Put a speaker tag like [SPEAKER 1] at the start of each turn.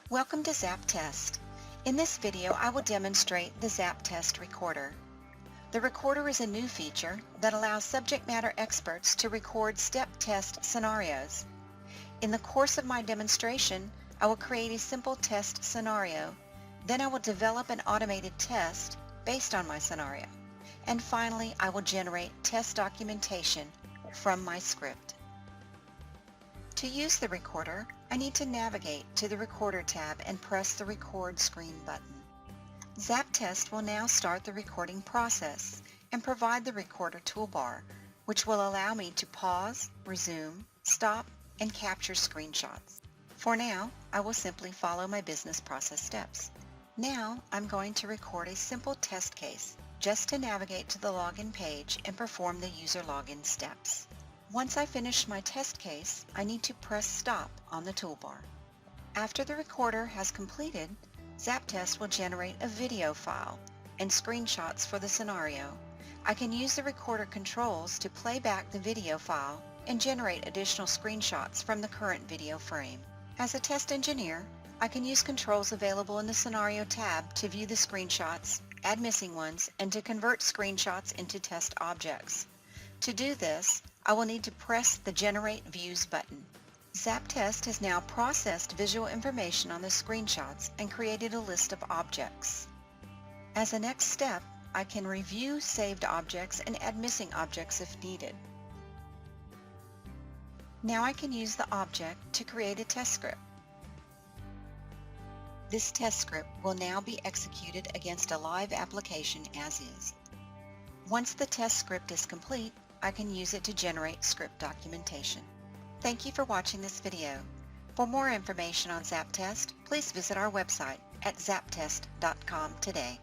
[SPEAKER 1] Welcome to ZAPTEST. In this video, I will demonstrate the ZAPTEST recorder. The recorder is a new feature that allows subject matter experts to record step test scenarios. In the course of my demonstration, I will create a simple test scenario. Then I will develop an automated test based on my scenario. And finally, I will generate test documentation from my script. To use the recorder, I need to navigate to the Recorder tab and press the Record Screen button. ZAPTEST will now start the recording process and provide the recorder toolbar, which will allow me to pause, resume, stop, and capture screenshots. For now, I will simply follow my business process steps. Now, I'm going to record a simple test case just to navigate to the login page and perform the user login steps. Once I finish my test case, I need to press Stop on the toolbar. After the recorder has completed, ZAPTEST will generate a video file and screenshots for the scenario. I can use the recorder controls to play back the video file and generate additional screenshots from the current video frame. As a test engineer, I can use controls available in the Scenario tab to view the screenshots, add missing ones, and to convert screenshots into test objects. To do this, I will need to press the Generate Views button. ZAPTEST has now processed visual information on the screenshots and created a list of objects. As a next step, I can review saved objects and add missing objects if needed. Now I can use the object to create a test script. This test script will now be executed against a live application as is. Once the test script is complete, I can use it to generate script documentation. Thank you for watching this video. For more information on ZAPTEST, please visit our website at zaptest.com today.